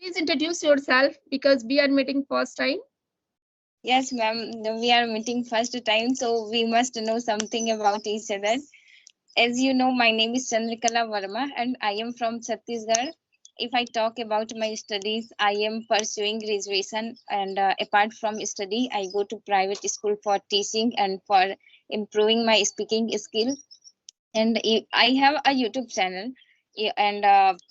please introduce yourself because we are meeting first time. Yes, ma'am. We are meeting first time, so we must know something about each other. As you know, my name is Chandrakala Verma, and I am from Chhattisgarh. If I talk about my studies, I am pursuing graduation, and apart from study, I go to private school for teaching and for improving my speaking skill. And I have a YouTube channel, and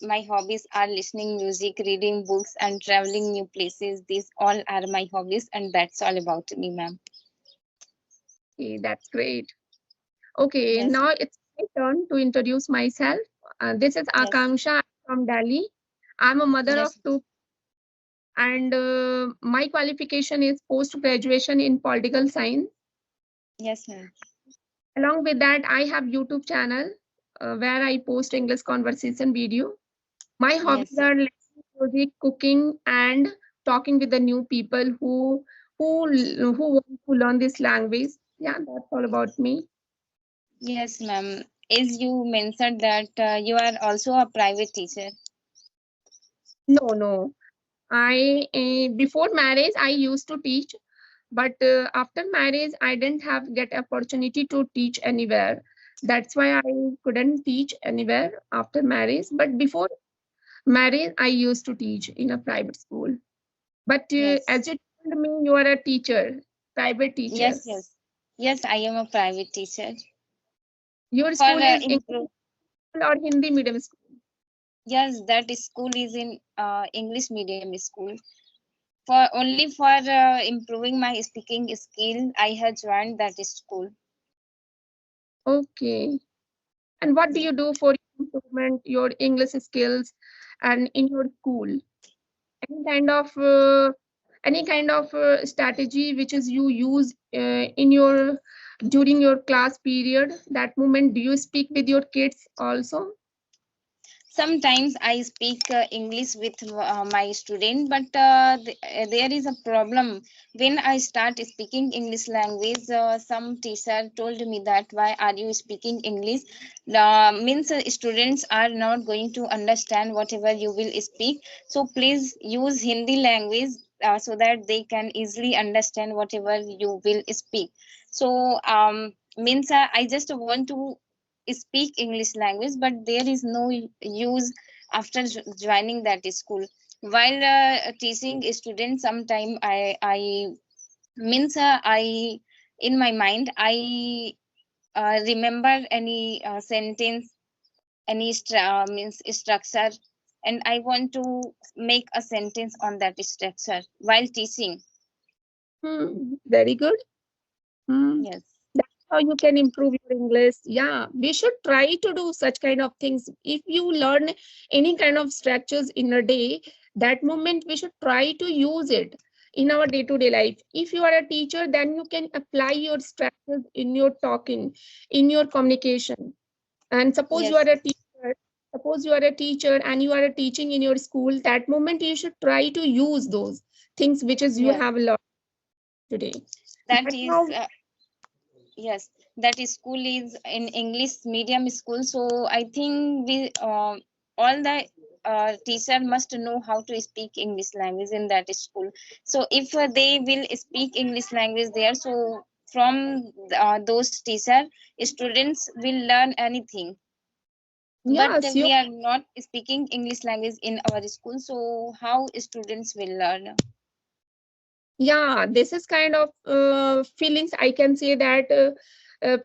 my hobbies are listening music, reading books, and traveling new places. These all are my hobbies, and that's all about me, ma'am. Okay, that's great. Okay, Yes, now it's my turn to introduce myself. This is yes, Akanksha from Delhi. I'm a mother of yes, two, and my qualification is post graduation in political science. yes, ma'am. Along with that, I have YouTube channel where I post English conversation video. My hobbies Yes, are listening music, cooking, and talking with the new people who want to learn this language. Yeah, that's all about me. yes, ma'am. As you mentioned that you are also a private teacher. No, no. I before marriage I used to teach, but after marriage I didn't have get opportunity to teach anywhere. That's why I couldn't teach anywhere after marriage. But before marriage, I used to teach in a private school. But Yes, as you told me, you are a teacher, private teacher. yes, yes, yes. I am a private teacher Your for school is improve. English school or Hindi medium school? Yes, that school is in English medium school. For only for improving my speaking skill, I have joined that school. Okay. And what do you do for improvement your English skills and in your school? Any kind of strategy which is you use in your during your class period? That moment, do you speak with your kids also? Sometimes I speak English with my student, but there is a problem. When I start speaking English language, some teacher told me that why are you speaking English? Means students are not going to understand whatever you will speak, so please use Hindi language so that they can easily understand whatever you will speak. So means I just want to speak English language, but there is no use after joining that school. While teaching students, sometime I means I in my mind I remember any sentence, any means structure, and I want to make a sentence on that structure while teaching. Very good. Hmm. Yes, That's how you can improve your English. Yeah, we should try to do such kind of things. If you learn any kind of structures in a day, that moment we should try to use it in our day-to-day life. If you are a teacher, then you can apply your structures in your talking, in your communication. And yes, suppose you are a teacher and you are a teaching in your school, that moment you should try to use those things which is you yes. have learned today. That That's is how. yes, that is school is in English medium school. So I think we all the teacher must know how to speak English language in that school. So if they will speak English language there, so from those teacher, students will learn anything. But Yes, you. we are not speaking English language in our school, so how students will learn? Yeah, this is kind of feelings. I can say that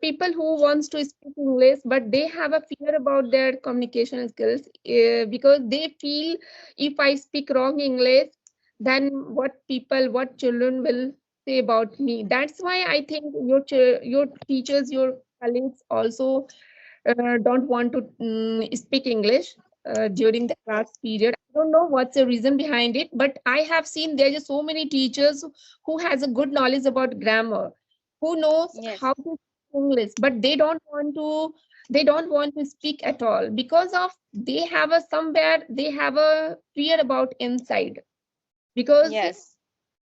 people who wants to speak English, but they have a fear about their communication skills because they feel if I speak wrong English, then what children will say about me. That's why I think your teachers, your colleagues also don't want to speak English during the class period. I don't know what's the reason behind it, but I have seen there are so many teachers who has a good knowledge about grammar, who knows Yes, how to speak English, but they don't want to speak at all because of they have a somewhere they have a fear about inside because yes,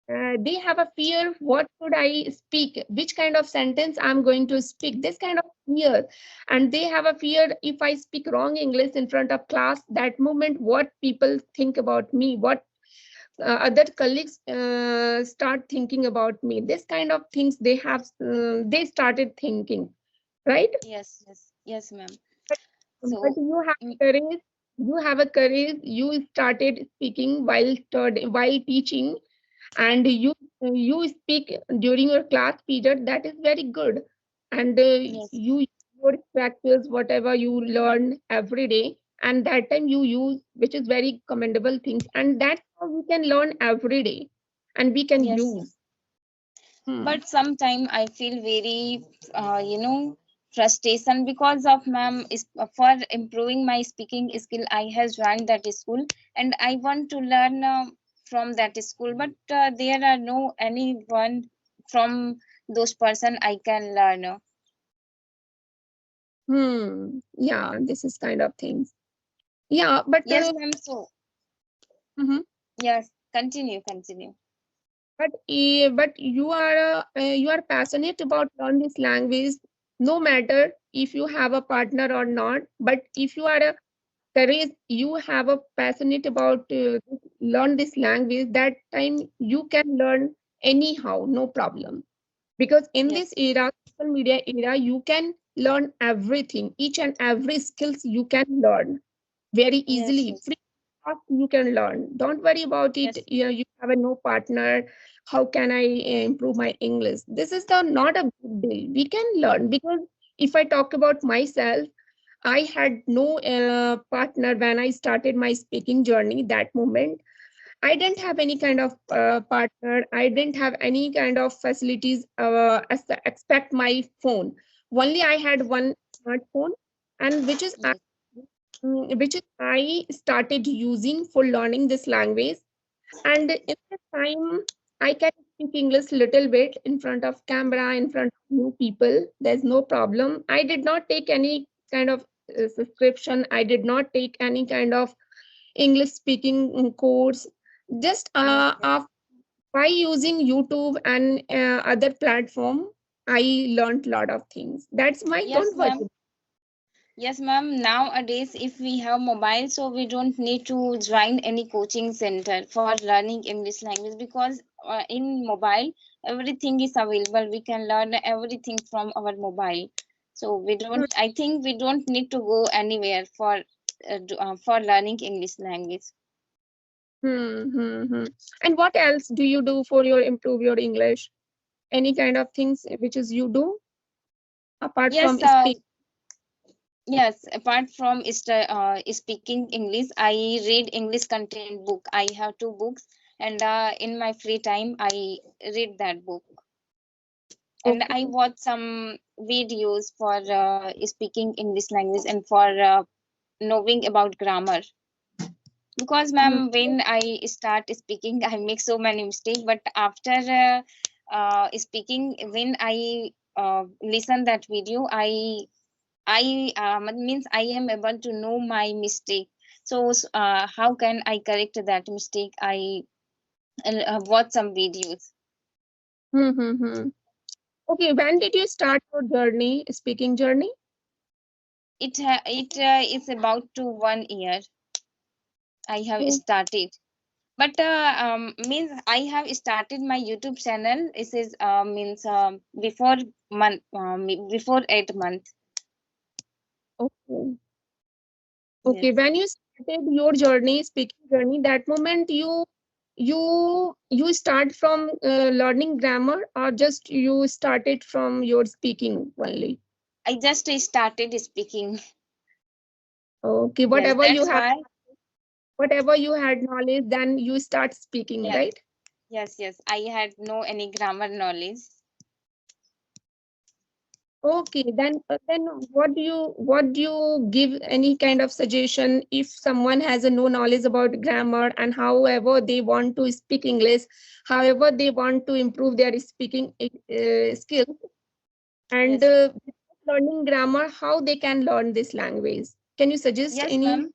they have a fear what should I speak, which kind of sentence I'm going to speak, this kind of fear. And they have a fear if I speak wrong English in front of class, that moment what people think about me, other colleagues start thinking about me. This kind of things they have, they started thinking, right? Yes, yes, yes, ma'am. But So, you have mm, courage. You have a courage. You started speaking while teaching, and you speak during your class period. That is very good, and yes, you your practice whatever you learn every day, and that time you use, which is very commendable things, and that's how we can learn every day, and we can yes, use. yes. Hmm. But sometimes I feel very, frustration because of ma'am is for improving my speaking skill. I have joined that school and I want to learn from that school, but there are no anyone from those person I can learn. Yeah, this is kind of things. Yeah, but Yes, ma'am. So mhm. yes, continue, continue. But you are passionate about learn this language, no matter if you have a partner or not. But if you are a courage, you have a passionate about learn this language. That time you can learn anyhow, no problem. Because in this Yes, era, social media era, you can learn everything, each and every skills you can learn very yes, easily. yes, Free of cost you can learn. Don't worry about it. yes, You have a no partner. How can I improve my English? This is the not a big deal. We can learn because if I talk about myself, I had no partner when I started my speaking journey. That moment, I didn't have any kind of partner. I didn't have any kind of facilities as to expect my phone. Only I had one smartphone, and yes, which is I started using for learning this language. And in this time, I can speak English little bit in front of camera, in front of new people. There's no problem. I did not take any kind of subscription. I did not take any kind of English speaking course. Just yes, yes, by using YouTube and other platform, I learned lot of things. That's my yes, don't worry. ma'am. Yes, ma'am. Nowadays, if we have mobile, so we don't need to join any coaching center for learning English language because in mobile everything is available. We can learn everything from our mobile. So we don't. I think we don't need to go anywhere for learning English language. Hmm. And what else do you do for your improve your English? Any kind of things which is you do apart from Yes, speak? yes. Apart from speaking English, I read English content book. I have two books, and in my free time, I read that book. And I Okay. watch some videos for speaking English language and for knowing about grammar. Because, Hmm. ma'am, when I start speaking, I make so many mistakes. But after speaking, when I listen that video, I means I am able to know my mistake. So how can I correct that mistake? I watch some videos. Hmm. Okay. When did you start your journey, speaking journey? It is about to 1 year I have Oh, started. But means I have started my YouTube channel. It is means before month before 8 months. okay. Okay. Yes, When you started your journey, speaking journey, that moment you start from learning grammar or just you started from your speaking only. I just started speaking. Okay. Yes, that's why. Whatever you had knowledge, then you start speaking, Yes, right? yes, yes. I had no any grammar knowledge. Okay, then what do you give any kind of suggestion if someone has a no knowledge about grammar and however they want to speak English, however they want to improve their speaking skills and Yes, learning grammar, how they can learn this language? Can you suggest yes, any? ma'am.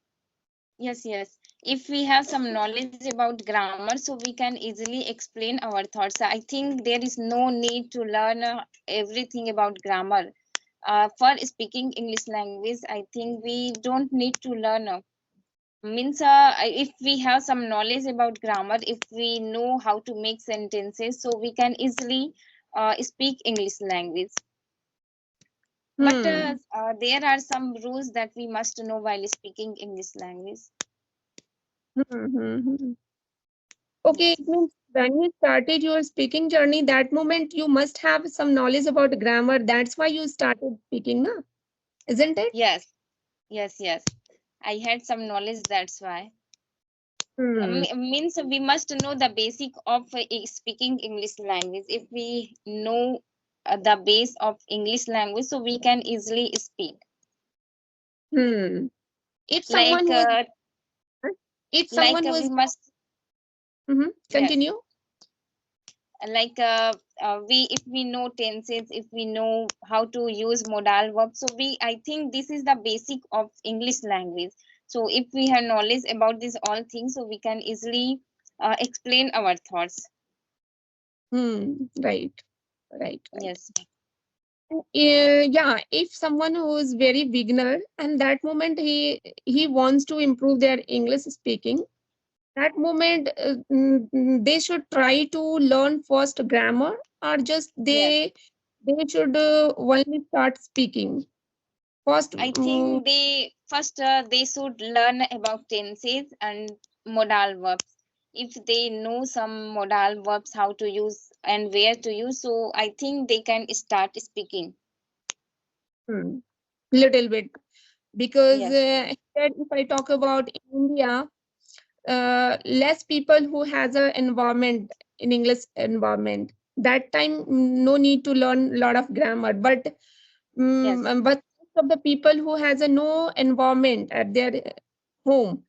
Yes, yes. If we have some knowledge about grammar, so we can easily explain our thoughts. I think there is no need to learn everything about grammar. For speaking English language, I think we don't need to learn. Means if we have some knowledge about grammar, if we know how to make sentences, so we can easily speak English language. But Hmm. there are some rules that we must know while speaking English language. Hmm. Hmm. Hmm. Okay, Yes, it means when you started your speaking journey, that moment you must have some knowledge about grammar. That's why you started speaking, na? Isn't it? yes, yes. I had some knowledge, that's why. Hmm. Means we must know the basic of speaking English language. If we know the base of English language, so we can easily speak. Hmm. If someone Like who is, uh, if someone who we is, must, yes, continue. like we if we know tenses, if we know how to use modal verbs, so we I think this is the basic of English language. So if we have knowledge about these all things, so we can easily explain our thoughts. Right, right, right. Yes, Yeah, if someone who is very beginner and that moment he wants to improve their English speaking, that moment they should try to learn first grammar, or just yes, they should only start speaking first. I think they first they should learn about tenses and modal verbs. If they know some modal verbs, how to use and where to use, so I think they can start speaking. Little bit, because Yes, here if I talk about India, less people who has a environment in English environment. That time no need to learn lot of grammar, yes, but most of the people who has a no environment at their home,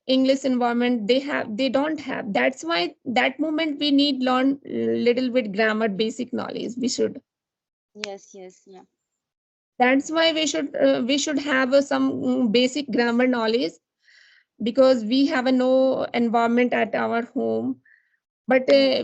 English environment, they don't have. That's why that moment we need learn little bit grammar basic knowledge. We should. yes, yeah. That's why we should have some basic grammar knowledge, because we have a no environment at our home. But Yes,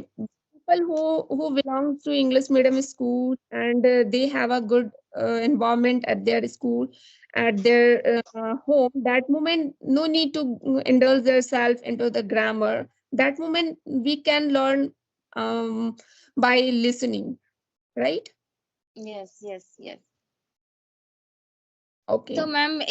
people who belong to English medium school, and they have a good environment at their school, at their home, that moment no need to indulge themselves into the grammar. That moment we can learn um, by listening, right? yes. Okay. So, ma'am,